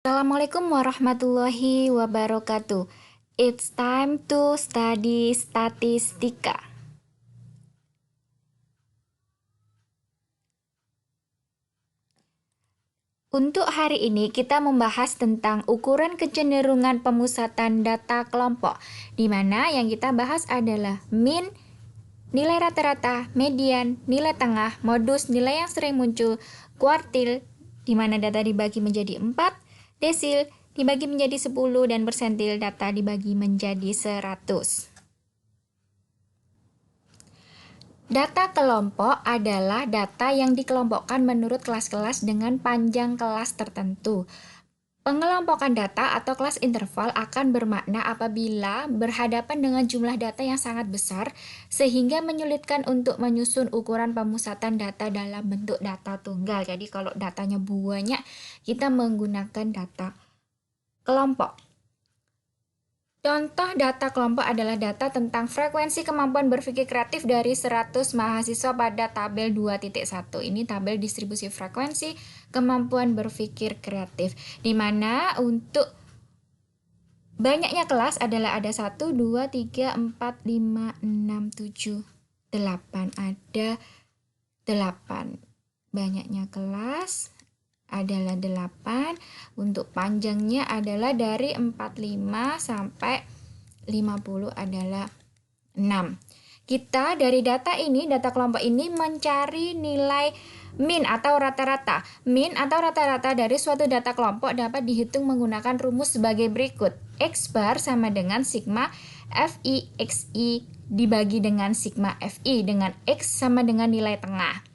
Assalamualaikum warahmatullahi wabarakatuh. It's time to study statistika. Untuk hari ini kita membahas tentang ukuran kecenderungan pemusatan data kelompok, di mana yang kita bahas adalah min, nilai rata-rata, median, nilai tengah, modus, nilai yang sering muncul, kuartil, di mana data dibagi menjadi 4, desil dibagi menjadi 10, dan persentil data dibagi menjadi 100. Data kelompok adalah data yang dikelompokkan menurut kelas-kelas dengan panjang kelas tertentu. Pengelompokan data atau kelas interval akan bermakna apabila berhadapan dengan jumlah data yang sangat besar sehingga menyulitkan untuk menyusun ukuran pemusatan data dalam bentuk data tunggal. Jadi kalau datanya banyak, kita menggunakan data kelompok. Contoh data kelompok adalah data tentang frekuensi kemampuan berpikir kreatif dari 100 mahasiswa pada tabel 2.1. Ini tabel distribusi frekuensi kemampuan berpikir kreatif, di mana untuk banyaknya kelas adalah ada 1, 2, 3, 4, 5, 6, 7, 8. Ada 8. Banyaknya kelas adalah 8, untuk panjangnya adalah dari 45 sampai 50 adalah 6. Kita dari data kelompok ini mencari nilai min atau rata-rata. Min atau rata-rata dari suatu data kelompok dapat dihitung menggunakan rumus sebagai berikut. X bar sama dengan sigma Fi Xi dibagi dengan sigma Fi, dengan X sama dengan nilai tengah.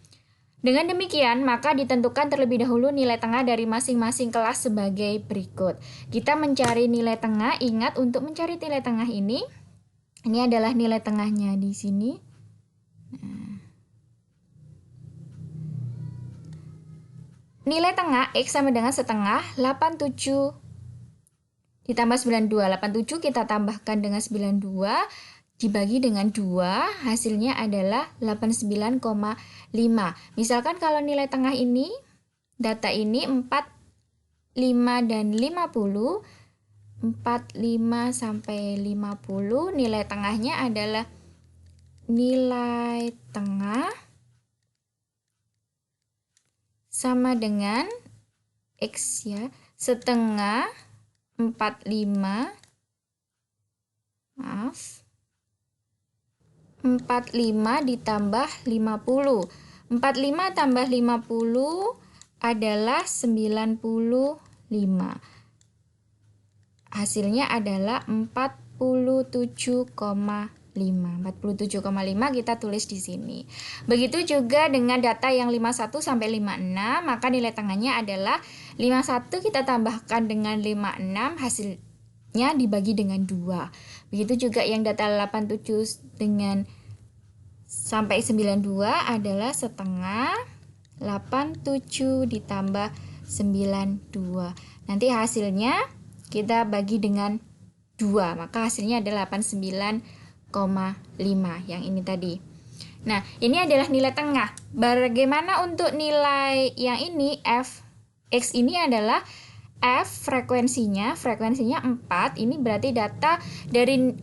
Dengan demikian, maka ditentukan terlebih dahulu nilai tengah dari masing-masing kelas sebagai berikut. Kita mencari nilai tengah. Ingat, untuk mencari nilai tengah ini adalah nilai tengahnya di sini. Nilai tengah X sama dengan setengah 87 ditambah 92. 87 kita tambahkan dengan 92. Dibagi dengan 2, hasilnya adalah 89,5. Misalkan kalau nilai tengah ini, data ini 4, 5, dan 50, 4, 5, sampai 50, nilai tengahnya adalah nilai tengah sama dengan X ya, setengah 45, 45 ditambah 50. 45 tambah 50 adalah 95. Hasilnya adalah 47,5. 47,5 kita tulis di sini. Begitu juga dengan data yang 51 sampai 56, maka nilai tengahnya adalah 51 kita tambahkan dengan 56, hasilnya dibagi dengan 2. Begitu juga yang data 87 dengan sampai 92 adalah setengah 87 ditambah 92. Nanti hasilnya kita bagi dengan 2, maka hasilnya adalah 89,5 yang ini tadi. Nah, ini adalah nilai tengah. Bagaimana untuk nilai yang ini? F X ini adalah F frekuensinya 4. Ini berarti data dari 45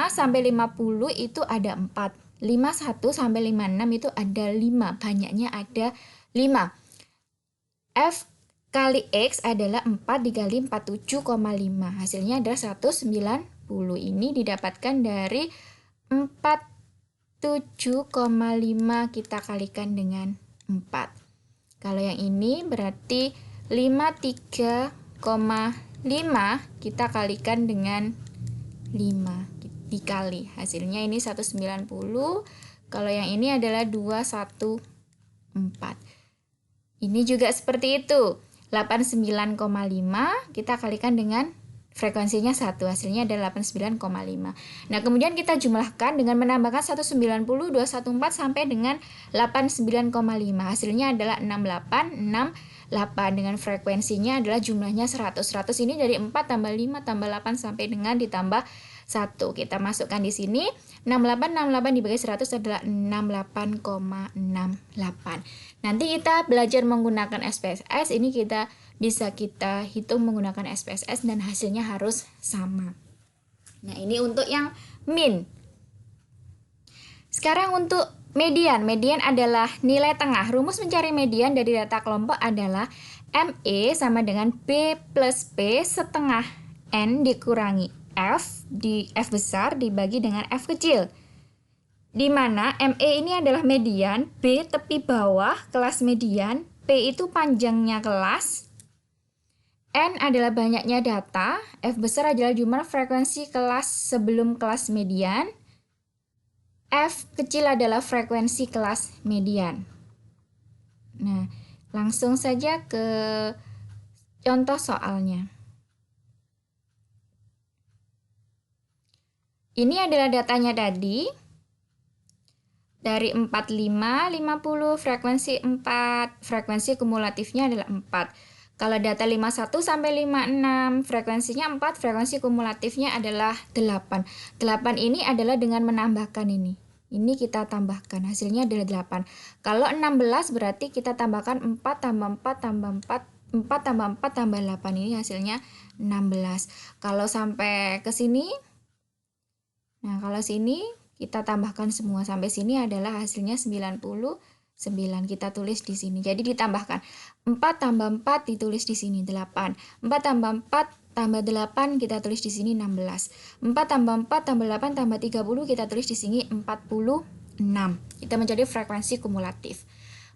sampai 50 itu ada 4. 51 sampai 56 itu ada 5. Banyaknya ada 5. F kali X adalah 4 dikali 47,5. Hasilnya adalah 190. Ini didapatkan dari 47,5 kita kalikan dengan 4. Kalau yang ini berarti 53,5 kita kalikan dengan 5 dikali. Hasilnya ini 190. Kalau yang ini adalah 214. Ini juga seperti itu. 89,5 kita kalikan dengan frekuensinya 1. Hasilnya adalah 89,5. Nah, kemudian kita jumlahkan dengan menambahkan 190, 214 sampai dengan 89,5. Hasilnya adalah 6868 dengan frekuensinya adalah jumlahnya 100. 100 ini dari 4 tambah 5 tambah 8 sampai dengan ditambah 1. Kita masukkan di sini 68 dibagi 100 adalah 68,68. Nanti kita belajar menggunakan SPSS, ini bisa kita hitung menggunakan SPSS dan hasilnya harus sama. Nah, ini untuk yang min. Sekarang untuk median. Median adalah nilai tengah. Rumus mencari median dari data kelompok adalah ME sama dengan B plus P setengah N dikurangi F besar dibagi dengan F kecil. Di mana ME ini adalah median, B tepi bawah kelas median, P itu panjangnya kelas, N adalah banyaknya data, F besar adalah jumlah frekuensi kelas sebelum kelas median, F kecil adalah frekuensi kelas median. Nah, langsung saja ke contoh soalnya. Ini adalah datanya tadi. Dari 45, 50, frekuensi 4, frekuensi kumulatifnya adalah 4. Kalau data 51 sampai 56, frekuensinya 4, frekuensi kumulatifnya adalah 8. 8 ini adalah dengan menambahkan ini. Ini kita tambahkan, hasilnya adalah 8. Kalau 16 berarti kita tambahkan 4 tambah 4 tambah 4, 4 tambah 4 tambah 8, ini hasilnya 16. Kalau sampai ke sini, nah kalau sini kita tambahkan semua sampai sini adalah hasilnya 99. Kita tulis di sini. Jadi ditambahkan 4 tambah 4 ditulis di sini 8. 4 tambah 4 tambah 8 kita tulis di sini 16. 4 tambah 4 tambah 8 tambah 30 kita tulis di sini 46. Kita mencari frekuensi kumulatif.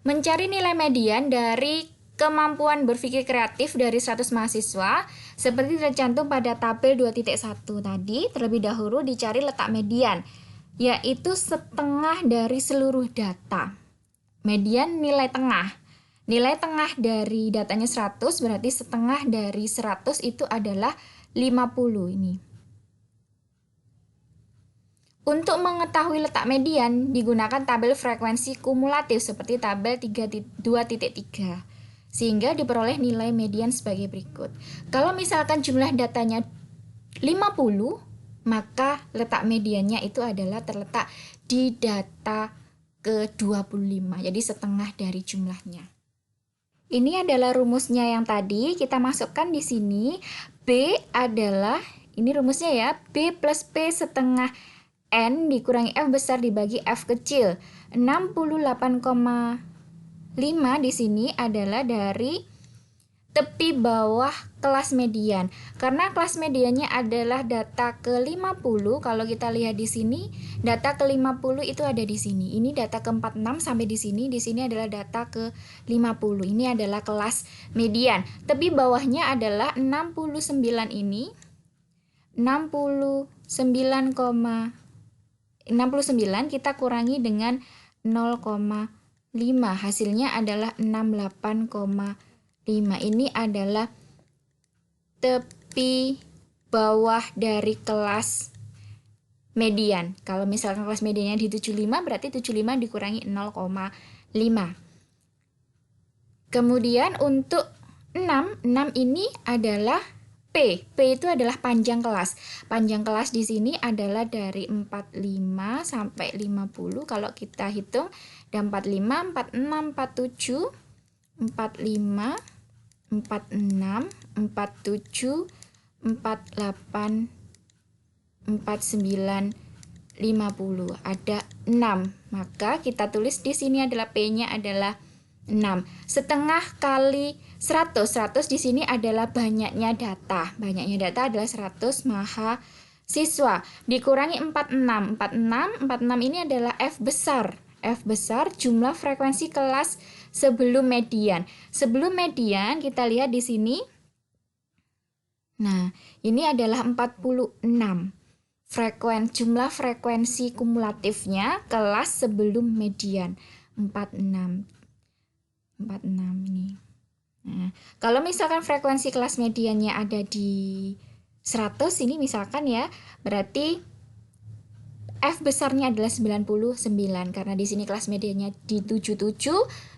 Mencari nilai median dari kemampuan berpikir kreatif dari 100 mahasiswa seperti tercantum pada tabel 2.1 tadi. Terlebih dahulu dicari letak median, yaitu setengah dari seluruh data. Median nilai tengah. Nilai tengah dari datanya 100 berarti setengah dari 100 itu adalah 50 ini. Untuk mengetahui letak median digunakan tabel frekuensi kumulatif seperti tabel 2.3. Sehingga diperoleh nilai median sebagai berikut. Kalau misalkan jumlah datanya 50, maka letak mediannya itu adalah terletak di data ke-25, jadi setengah dari jumlahnya. Ini adalah rumusnya yang tadi, kita masukkan di sini. B adalah, ini rumusnya ya, B plus P setengah N dikurangi F besar dibagi F kecil. 68,5 di sini adalah dari tepi bawah kelas median. Karena kelas mediannya adalah data ke-50, kalau kita lihat di sini, data ke-50 itu ada di sini. Ini data ke-46 sampai di sini adalah data ke-50. Ini adalah kelas median. Tepi bawahnya adalah 69 ini. 69 kita kurangi dengan 0,5. Hasilnya adalah 68,5. Ini adalah tepi bawah dari kelas median. Kalau misalkan kelas mediannya di 75, berarti 75 dikurangi 0,5. Kemudian untuk 6 ini adalah P. P itu adalah panjang kelas. Panjang kelas di sini adalah dari 45 sampai 50. Kalau kita hitung, ada 45, 46, 47, 45, 46, 47, 48, 49, 50. Ada 6. Maka kita tulis di sini adalah P-nya adalah 6. Setengah kali 100. 100 di sini adalah banyaknya data. Banyaknya data adalah 100 mahasiswa. Dikurangi 46. 46 ini adalah F besar. F besar jumlah frekuensi kelas sebelum median. Sebelum median kita lihat di sini. Nah, ini adalah 46. Jumlah frekuensi kumulatifnya kelas sebelum median. 46 ini. Nah, kalau misalkan frekuensi kelas mediannya ada di 100 ini misalkan ya, berarti F besarnya adalah 99 karena di sini kelas mediannya di 77,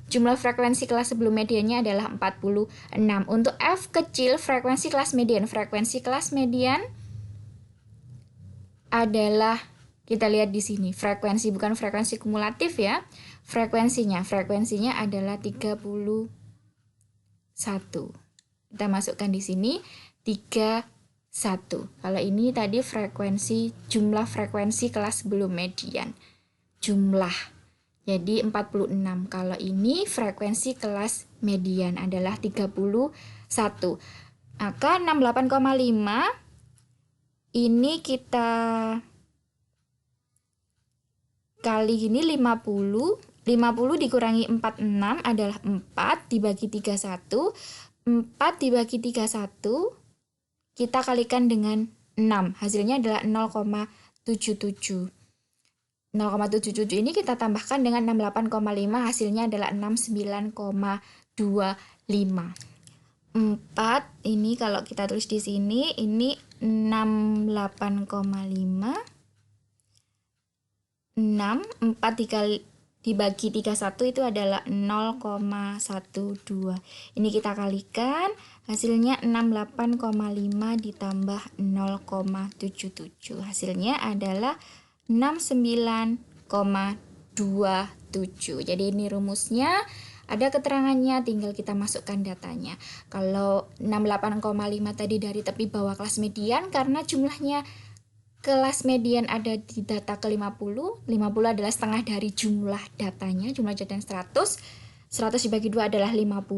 jumlah frekuensi kelas sebelum mediannya adalah 46. Untuk F kecil frekuensi kelas median adalah Kita lihat di sini, frekuensi bukan frekuensi kumulatif ya. Frekuensinya adalah 31. Kita masukkan di sini 31. Kalau ini tadi jumlah frekuensi kelas sebelum median. Jumlah. Jadi 46. Kalau ini frekuensi kelas median adalah 31. Maka 68,5 ini kita kali ini 50 dikurangi 46 adalah 4 dibagi 31. 4 dibagi 31 kita kalikan dengan 6. Hasilnya adalah 0,77. 0,77 ini kita tambahkan dengan 68,5, hasilnya adalah 69,25. 4 ini kalau kita tulis di sini ini 68,5. 4 dibagi 31 itu adalah 0,12. Ini kita kalikan, hasilnya 68,5 ditambah 0,77. Hasilnya adalah 69,27. Jadi ini rumusnya, ada keterangannya, tinggal kita masukkan datanya. Kalau 68,5 tadi dari tepi bawah kelas median, karena jumlahnya kelas median ada di data ke-50. 50 adalah setengah dari jumlah datanya, jumlah data 100. 100 dibagi 2 adalah 50.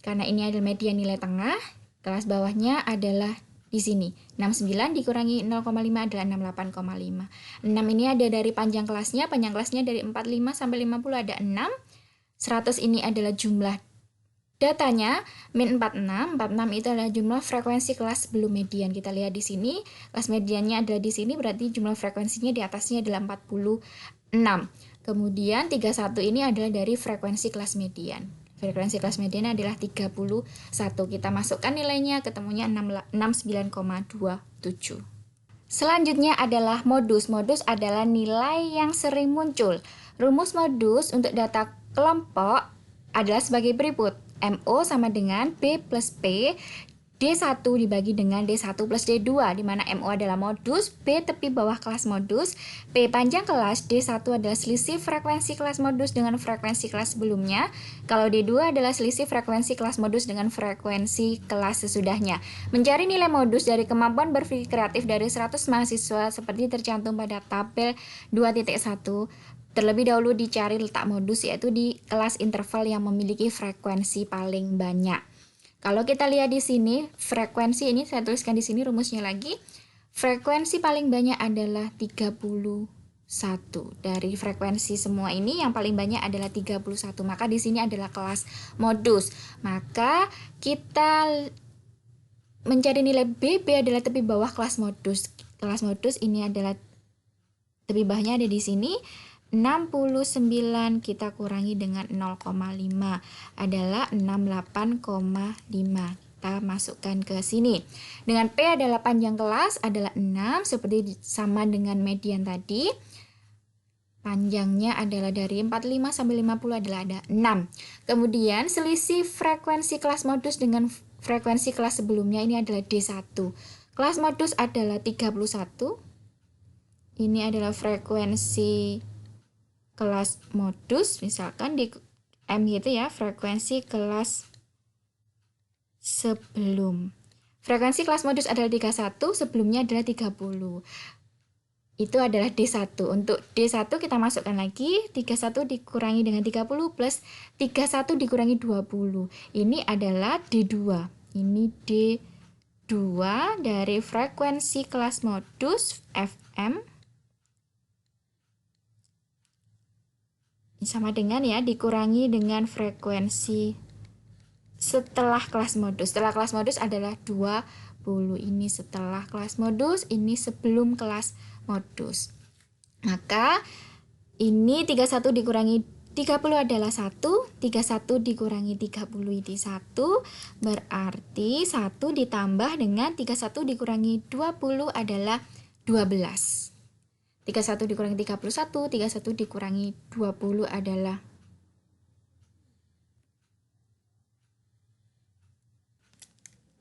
Karena ini adalah median nilai tengah, kelas bawahnya adalah di sini. 69 dikurangi 0,5 adalah 68,5. 6 ini ada dari panjang kelasnya dari 45 sampai 50 ada 6. 100 ini adalah jumlah datanya, min 46. 46 itu adalah jumlah frekuensi kelas sebelum median. Kita lihat di sini, kelas mediannya adalah di sini, berarti jumlah frekuensinya di atasnya adalah 46. Kemudian 31 ini adalah dari frekuensi kelas median. Frekuensi kelas median adalah 31. Kita masukkan nilainya, ketemunya 69,27. Selanjutnya adalah modus. Modus adalah nilai yang sering muncul. Rumus modus untuk data kelompok adalah sebagai berikut. MO sama dengan B plus P, D1 dibagi dengan D1 plus D2, di mana MO adalah modus, B tepi bawah kelas modus, P panjang kelas, D1 adalah selisih frekuensi kelas modus dengan frekuensi kelas sebelumnya, kalau D2 adalah selisih frekuensi kelas modus dengan frekuensi kelas sesudahnya. Mencari nilai modus dari kemampuan berpikir kreatif dari 100 mahasiswa seperti tercantum pada tabel 2.1. Terlebih dahulu dicari letak modus, yaitu di kelas interval yang memiliki frekuensi paling banyak. Kalau kita lihat di sini, frekuensi ini saya tuliskan di sini rumusnya lagi. Frekuensi paling banyak adalah 31. Dari frekuensi semua ini yang paling banyak adalah 31. Maka di sini adalah kelas modus. Maka kita mencari nilai B adalah tepi bawah kelas modus. Kelas modus ini adalah tepi bawahnya ada di sini. 69 kita kurangi dengan 0,5 adalah 68,5. Kita masukkan ke sini. Dengan P adalah panjang kelas adalah 6, seperti sama dengan median tadi. Panjangnya adalah dari 45 sampai 50 adalah ada 6. Kemudian selisih frekuensi kelas modus dengan frekuensi kelas sebelumnya ini adalah D1. Kelas modus adalah 31. Ini adalah frekuensi kelas modus, misalkan di M gitu ya, frekuensi kelas sebelum. Frekuensi kelas modus adalah 31, sebelumnya adalah 30. Itu adalah D1. Untuk D1 kita masukkan lagi, 31 dikurangi dengan 30 plus 31 dikurangi 20. Ini adalah D2. Ini D2 dari frekuensi kelas modus FM. Sama dengan ya, dikurangi dengan frekuensi setelah kelas modus. Setelah kelas modus adalah 20. Ini setelah kelas modus, ini sebelum kelas modus. Maka ini 31 dikurangi 30 adalah 1, 31 dikurangi 30 ini 1, berarti 1 ditambah dengan 31 dikurangi 20 adalah 12. 31 dikurangi 31, 31 dikurangi 20 adalah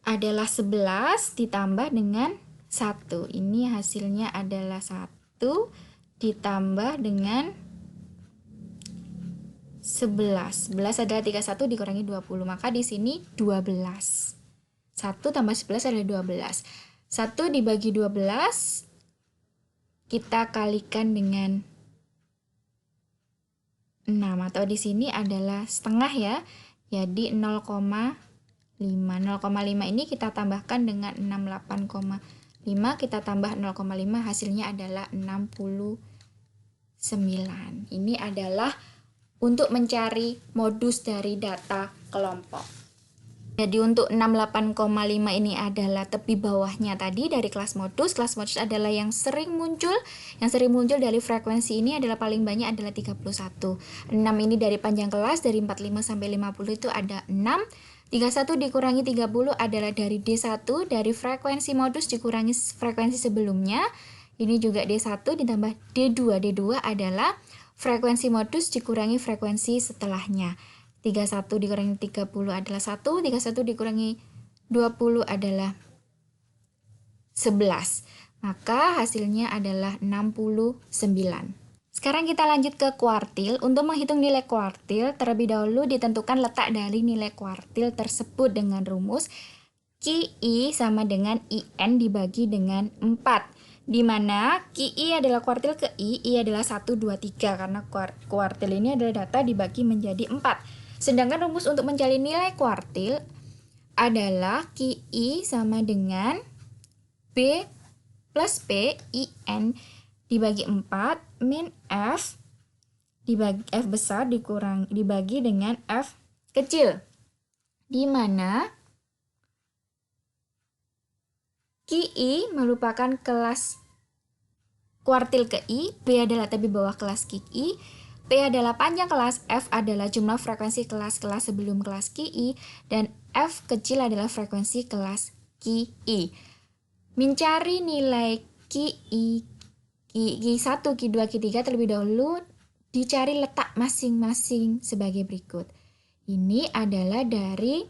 11 ditambah dengan 1. Ini hasilnya adalah 1. ditambah dengan 11. 11 adalah 31 dikurangi 20. Maka di sini 12. 1 tambah 11 adalah 12. 1 dibagi 12 kita kalikan dengan 6, atau di sini adalah setengah ya. Jadi 0,5. 0,5 ini kita tambahkan dengan 68,5, kita tambah 0,5, hasilnya adalah 69. Ini adalah untuk mencari modus dari data kelompok. Jadi untuk 68,5 ini adalah tepi bawahnya tadi dari kelas modus. Kelas modus adalah yang sering muncul. Yang sering muncul dari frekuensi ini adalah paling banyak adalah 31. 6 ini dari panjang kelas, dari 45 sampai 50 itu ada 6. 31 dikurangi 30 adalah dari D1, dari frekuensi modus dikurangi frekuensi sebelumnya. Ini juga D1 ditambah D2. D2 adalah frekuensi modus dikurangi frekuensi setelahnya. 31 dikurangi 30 adalah 1, 31 dikurangi 20 adalah 11. Maka hasilnya adalah 69. Sekarang kita lanjut ke kuartil. Untuk menghitung nilai kuartil, terlebih dahulu ditentukan letak dari nilai kuartil tersebut dengan rumus QI sama dengan IN dibagi dengan 4. Di mana QI adalah kuartil ke I adalah 1, 2, 3. Karena kuartil ini adalah data dibagi menjadi 4. Sedangkan rumus untuk mencari nilai kuartil adalah QI sama dengan B plus P IN dibagi 4 min F dibagi F besar dibagi dengan F kecil. Di mana QI merupakan kelas kuartil ke I, B adalah tepi bawah kelas QI, P adalah panjang kelas, F adalah jumlah frekuensi kelas-kelas sebelum kelas QI, dan F kecil adalah frekuensi kelas QI. Mencari nilai QI, Q1, Q2, Q3 terlebih dahulu dicari letak masing-masing sebagai berikut. Ini adalah dari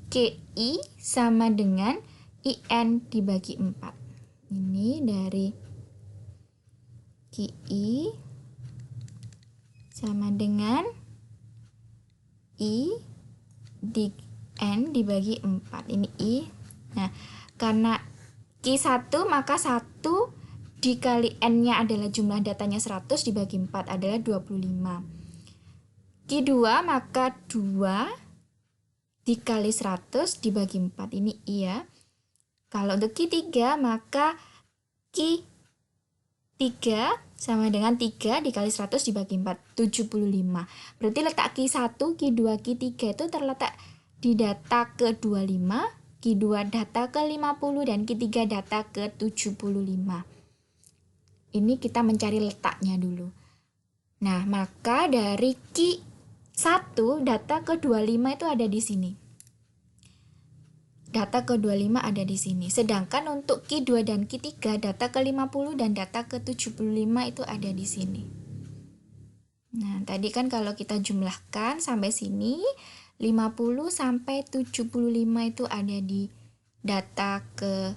QI sama dengan IN dibagi 4. Ini dari QI sama dengan I di N dibagi 4. Ini I. Nah, karena Q1 maka 1 dikali N-nya adalah jumlah datanya 100 dibagi 4 adalah 25. Q2 maka 2 dikali 100 dibagi 4. Ini I ya. Kalau untuk Q3 maka Q3 sama dengan 3 dikali 100 dibagi 4, 75. Berarti letak Q1, Q2, Q3 itu terletak di data ke-25, Q2 data ke-50, dan Q3 data ke-75. Ini kita mencari letaknya dulu. Nah, maka dari Q1 data ke-25 itu ada di sini. Data ke-25 ada di sini. Sedangkan untuk Q2 dan Q3 data ke-50 dan data ke-75 itu ada di sini. Nah, tadi kan kalau kita jumlahkan sampai sini 50 sampai 75 itu ada di data ke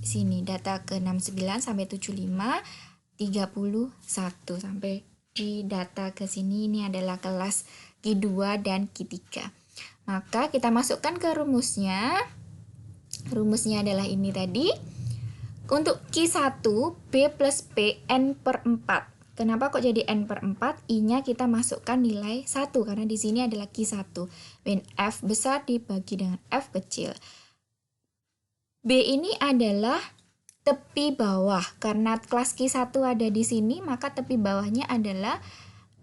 sini. Data ke-69 sampai 75, 31 sampai di data ke sini ini adalah kelas Q2 dan Q3. Maka kita masukkan ke rumusnya. Rumusnya adalah ini tadi. Untuk Q1, B plus P N per 4. Kenapa kok jadi N per 4? I-nya kita masukkan nilai 1. Karena di sini adalah Q1. Min F besar dibagi dengan F kecil. B ini adalah tepi bawah. Karena kelas Q1 ada di sini, maka tepi bawahnya adalah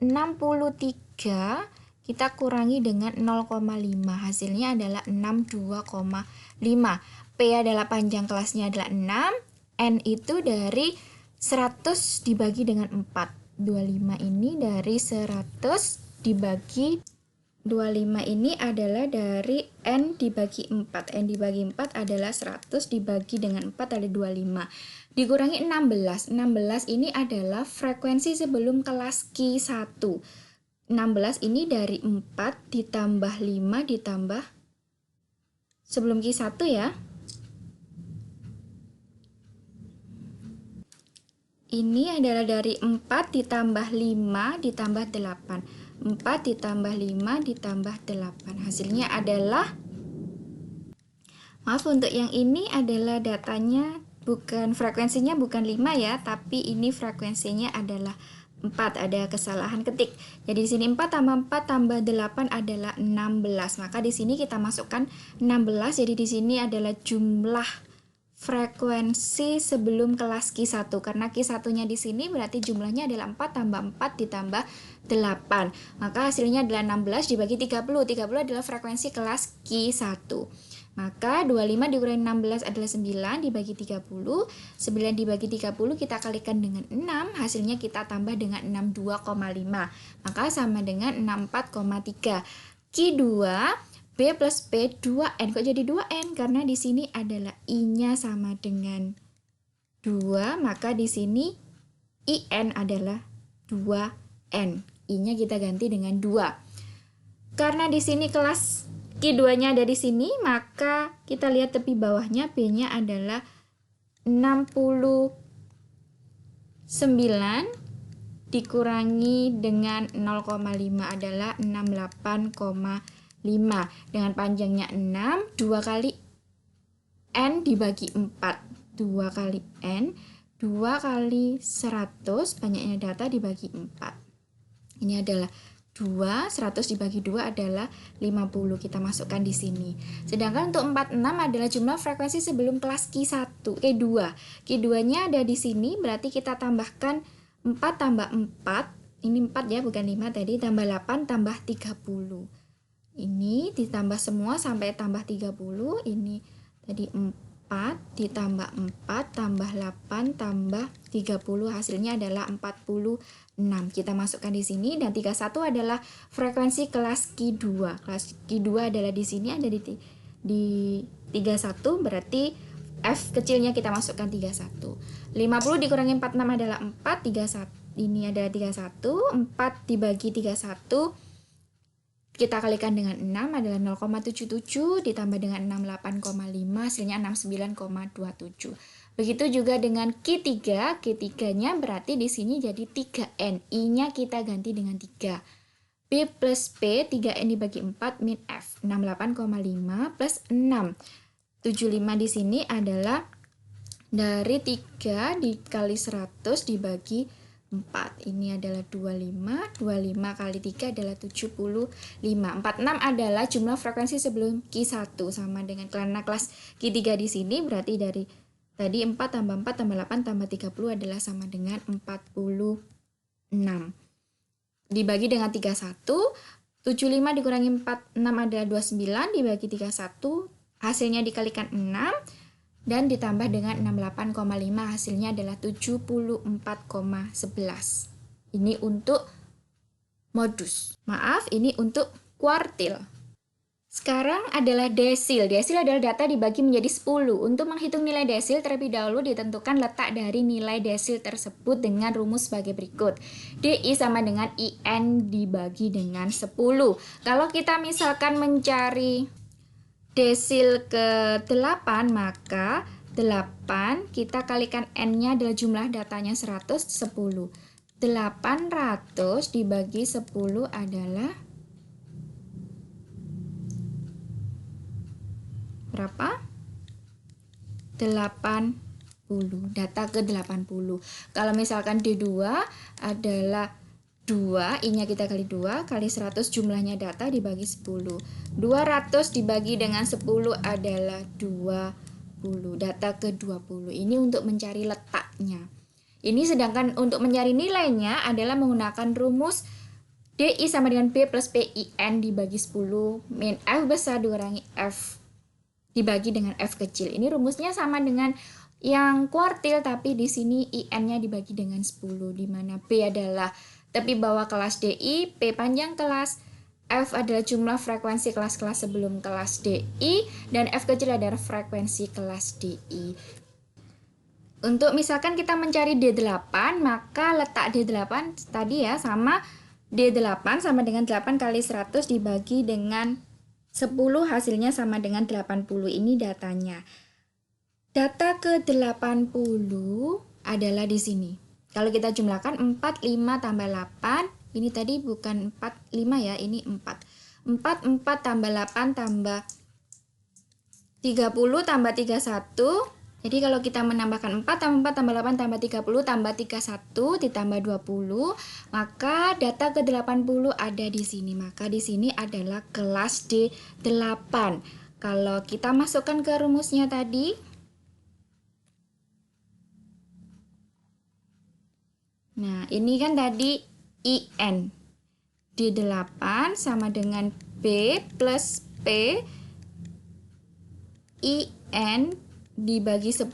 63. Kita kurangi dengan 0,5. Hasilnya adalah 62,5. P adalah panjang kelasnya adalah 6. N itu dari 100 dibagi dengan 4. 25 ini dari 100 dibagi 25 ini adalah dari N dibagi 4. N dibagi 4 adalah 100 dibagi dengan 4 adalah 25. Dikurangi 16. 16 ini adalah frekuensi sebelum kelas Q1. 16 ini dari 4 ditambah 5 ditambah sebelum Q1 ya. Ini adalah dari 4 ditambah 5 ditambah 8. 4 ditambah 5 ditambah 8. Hasilnya adalah, maaf untuk yang ini adalah datanya bukan, frekuensinya bukan 5 ya, tapi ini frekuensinya adalah 4, ada kesalahan ketik. Jadi di sini 4 tambah 4 tambah 8 adalah 16. Maka di sini kita masukkan 16. Jadi di sini adalah jumlah frekuensi sebelum kelas Q1, karena Q1-nya di sini berarti jumlahnya adalah 4 tambah 4 ditambah 8. Maka hasilnya adalah 16 dibagi 30. 30 adalah frekuensi kelas Q1. Maka 25 dikurangi 16 adalah 9 dibagi 30. 9 dibagi 30 kita kalikan dengan 6, hasilnya kita tambah dengan 62,5. Maka sama dengan 64,3. Q2 B plus P 2N. Kok jadi 2N? Karena di sini adalah I-nya sama dengan 2, maka di sini IN adalah 2N. I-nya kita ganti dengan 2. Karena di sini kelas Q2-nya ada di sini, maka kita lihat tepi bawahnya B-nya adalah 69 dikurangi dengan 0,5 adalah 68,5. Dengan panjangnya 6, 2 kali N dibagi 4. 2 kali N, 2 kali 100, banyaknya data dibagi 4. Ini adalah 2, 100 dibagi 2 adalah 50. Kita masukkan di sini. Sedangkan untuk 46 adalah jumlah frekuensi sebelum kelas Q1, Q2. Q2-nya ada di sini, berarti kita tambahkan 4 tambah 4. Ini 4 ya, bukan 5 tadi, tambah 8 tambah 30. Ini ditambah semua sampai tambah 30. Ini tadi 4 ditambah 4 tambah 8 tambah 30, hasilnya adalah 46. Kita masukkan di sini, dan 31 adalah frekuensi kelas Q2. Kelas Q2 adalah di sini, ada di 31, berarti F kecilnya kita masukkan 31. 50 dikurangi 46 adalah 4, 31. Ini adalah 31, 4 dibagi 31 kita kalikan dengan 6 adalah 0,77 ditambah dengan 68,5, hasilnya 69,27. Begitu juga dengan Q3, Q3-nya berarti di sini jadi 3N. I-nya kita ganti dengan 3. B plus P, 3N dibagi 4 min F, 68,5 plus 6. 75 di sini adalah dari 3 dikali 100 dibagi 4. Ini adalah 25. 25 kali 3 adalah 75. 46 adalah jumlah frekuensi sebelum Q1, sama dengan karena kelas Q3 di sini berarti dari tadi 4 tambah 4 tambah 8 tambah 30 adalah sama dengan 46. Dibagi dengan 31, 75 dikurangi 46 adalah 29 dibagi 31, hasilnya dikalikan 6 dan ditambah dengan 68,5, hasilnya adalah 74,11. Ini untuk modus. Maaf, ini untuk kuartil. Sekarang adalah desil. Desil adalah data dibagi menjadi 10. Untuk menghitung nilai desil, terlebih dahulu ditentukan letak dari nilai desil tersebut dengan rumus sebagai berikut. DI sama dengan IN dibagi dengan 10. Kalau kita misalkan mencari desil ke 8, maka 8 kita kalikan N-nya adalah jumlah datanya 110. 800 dibagi 10 adalah berapa? 80. Data ke 80. Kalau misalkan D2 adalah 2, I-nya kita kali 2, kali 100 jumlahnya data dibagi 10. 200 dibagi dengan 10 adalah 20. Data ke 20. Ini untuk mencari letaknya. Ini sedangkan untuk mencari nilainya adalah menggunakan rumus DI sama dengan B plus PIN dibagi 10 min F besar dikurangi F dibagi dengan F kecil. Ini rumusnya sama dengan yang kuartil, tapi di sini IN-nya dibagi dengan 10, di mana B adalah tepi bawah kelas DI, P panjang kelas, F adalah jumlah frekuensi kelas-kelas sebelum kelas DI, dan F kecil adalah frekuensi kelas DI. Untuk misalkan kita mencari D8, maka letak D8 tadi ya sama D8 sama dengan 8 kali 100 dibagi dengan 10, hasilnya sama dengan 80. Ini datanya. Data ke 80 adalah di sini. Kalau kita jumlahkan 4, 5 tambah 8, ini tadi bukan 4, 5 ya, ini 4. 4, 4 tambah 8 tambah 30 tambah 31. Jadi kalau kita menambahkan 4 tambah 4 tambah 8 tambah 30 tambah 31 ditambah 20, maka data ke-80 ada di sini. Maka di sini adalah kelas D8. Kalau kita masukkan ke rumusnya tadi, nah ini kan tadi IN. D8 sama dengan B plus P IN dibagi 10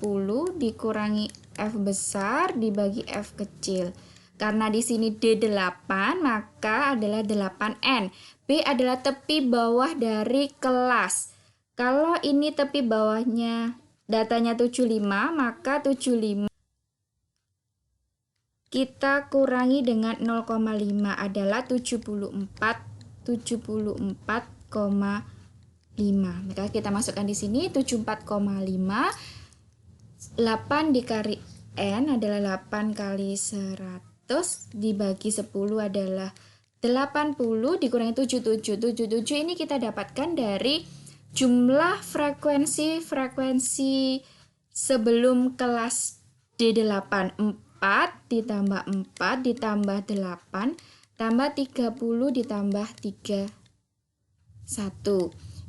dikurangi F besar dibagi F kecil. Karena di sini D8 maka adalah 8N. B adalah tepi bawah dari kelas. Kalau ini tepi bawahnya datanya 75, maka 75 kita kurangi dengan 0,5 adalah 74,5. Maka kita masukkan di sini 74,5. 8 dikali N adalah 8 kali 100 dibagi 10 adalah 80 dikurangi 77. 77 ini kita dapatkan dari jumlah frekuensi sebelum kelas D8. 4 ditambah 4 ditambah 8 tambah 30 ditambah 31.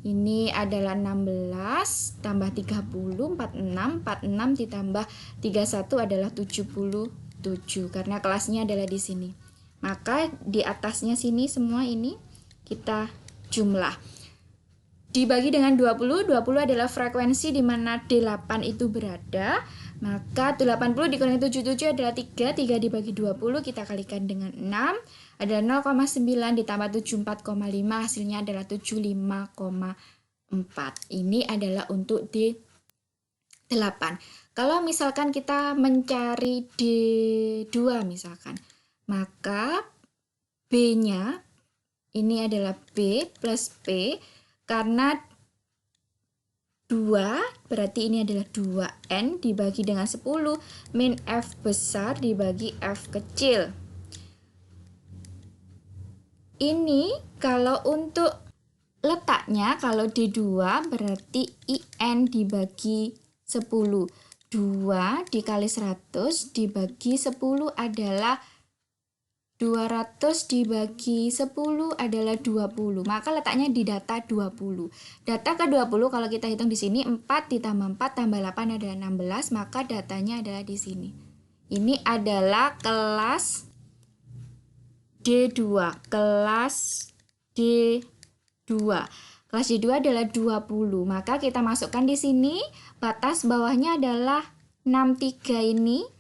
Ini adalah 16 tambah 30, 46, 46 ditambah 31 adalah 77 karena kelasnya adalah di sini. Maka di atasnya sini semua ini kita jumlah. Dibagi dengan 20, 20 adalah frekuensi di mana D8 itu berada. Maka 80 dikurangi 77 adalah 3, 3 dibagi 20 kita kalikan dengan 6 adalah 0,9 ditambah 74,5 hasilnya adalah 75,4. Ini adalah untuk D8. Kalau misalkan kita mencari D2 misalkan, maka B-nya ini adalah B plus P karena 2 berarti ini adalah 2N dibagi dengan 10 min F besar dibagi F kecil. Ini kalau untuk letaknya kalau D2 berarti IN dibagi 10. 2 dikali 100 dibagi 10 adalah 200 dibagi 10 adalah 20. Maka letaknya di data 20. Data ke-20 kalau kita hitung di sini 4 ditambah 4 tambah 8 adalah 16, maka datanya adalah di sini. Ini adalah kelas D2. Kelas D2. Kelas D2 adalah 20. Maka kita masukkan di sini batas bawahnya adalah 63 ini.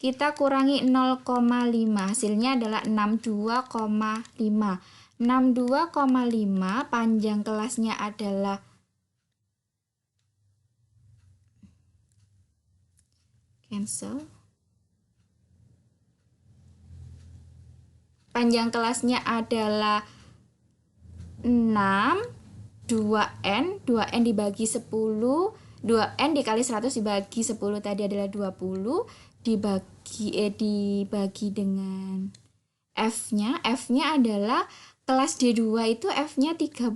Kita kurangi 0,5, hasilnya adalah 62,5. 62,5 panjang kelasnya adalah cancel. Panjang kelasnya adalah 6, 2N, 2N dibagi 10, 2N dikali 100 dibagi 10 tadi adalah 20. Dibagi dengan F-nya. F-nya adalah kelas D2 itu F-nya 30.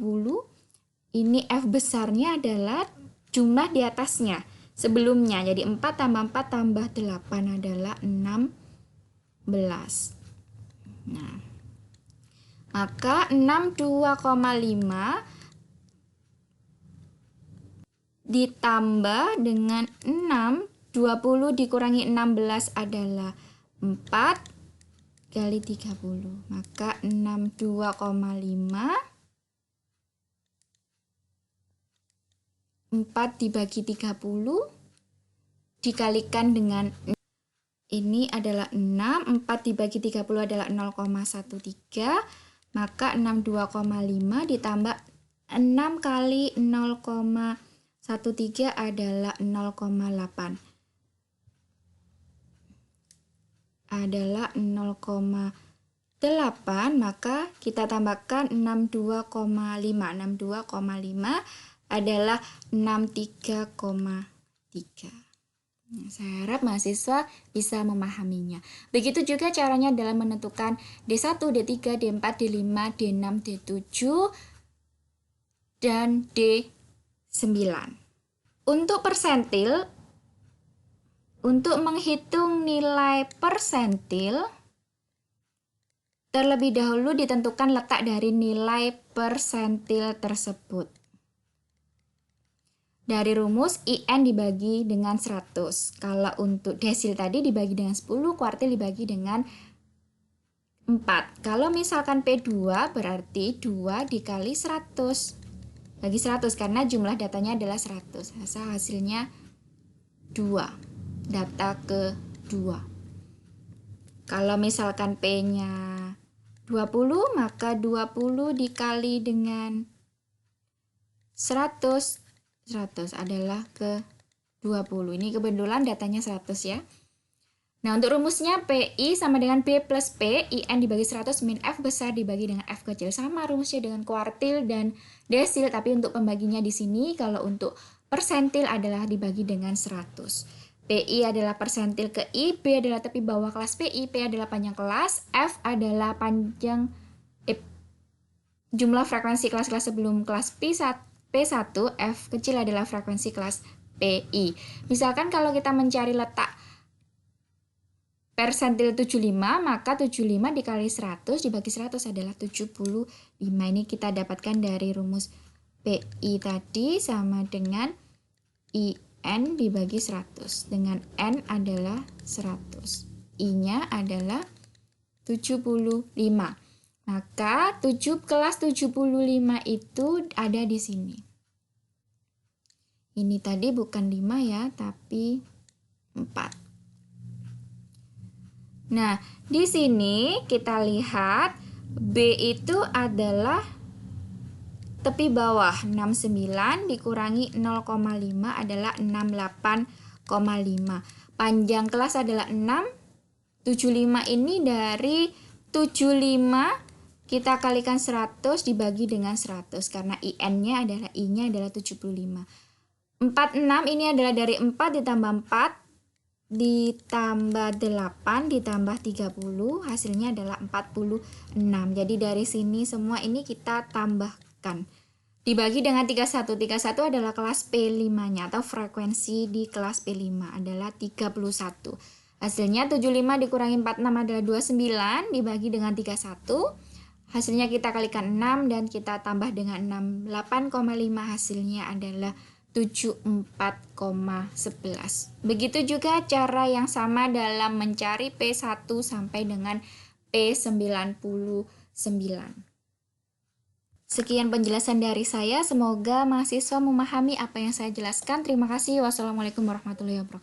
Ini F besarnya adalah jumlah di atasnya sebelumnya. Jadi 4 tambah 4 tambah 8 adalah 16. Nah, maka 62,5 ditambah dengan 6, 20 dikurangi 16 adalah 4 kali 30. Maka 62,5 4 dibagi 30 dikalikan dengan ini adalah 6, 4 dibagi 30 adalah 0,13, maka 62,5 ditambah 6 kali 0,13 adalah 0,8. Adalah 0,8, maka kita tambahkan 62,5. 62,5 adalah 63,3. Saya harap mahasiswa bisa memahaminya. Begitu juga caranya dalam menentukan D1, D3, D4, D5, D6, D7, dan D9. Untuk persentil, untuk menghitung nilai persentil, terlebih dahulu ditentukan letak dari nilai persentil tersebut. Dari rumus IN dibagi dengan 100. Kalau untuk desil tadi dibagi dengan 10, kuartil dibagi dengan 4. Kalau misalkan P2 berarti 2 dikali 100. Bagi 100 karena jumlah datanya adalah 100. Hasilnya 2. Data kedua. Kalau misalkan P-nya 20, maka 20 dikali dengan 100 adalah ke 20. Ini kebetulan datanya 100 ya. Nah, untuk rumusnya PI sama dengan P plus P, IN dibagi 100 min F besar dibagi dengan F kecil. Sama rumusnya dengan kuartil dan desil, tapi untuk pembaginya di sini kalau untuk persentil adalah dibagi dengan 100. PI adalah persentil ke I, P adalah tepi bawah kelas PI, P adalah panjang kelas, F adalah panjang jumlah frekuensi kelas-kelas sebelum kelas P1, F kecil adalah frekuensi kelas PI. Misalkan kalau kita mencari letak persentil 75, maka 75 dikali 100 dibagi 100 adalah 75. Ini kita dapatkan dari rumus PI tadi sama dengan IN dibagi 100. Dengan N adalah 100. I-nya adalah 75. Maka kelas 75 itu ada di sini. Ini tadi bukan 5 ya, tapi 4. Nah, di sini kita lihat B itu adalah tepi bawah 69 dikurangi 0,5 adalah 68,5. Panjang kelas adalah 6. 75 ini dari 75 kita kalikan 100 dibagi dengan 100 karena I-nya adalah I-nya adalah 75. 46 ini adalah dari 4 ditambah 4 ditambah 8 ditambah 30 hasilnya adalah 46. Jadi dari sini semua ini kita tambahkan. Dibagi dengan 31. 31 adalah kelas P5-nya atau frekuensi di kelas P5 adalah 31. Hasilnya 75 dikurangi 46 adalah 29 dibagi dengan 31. Hasilnya kita kalikan 6 dan kita tambah dengan 6. 8,5 hasilnya adalah 74,11. Begitu juga cara yang sama dalam mencari P1 sampai dengan P99. Sekian penjelasan dari saya. Semoga mahasiswa memahami apa yang saya jelaskan. Terima kasih. Wassalamualaikum warahmatullahi wabarakatuh.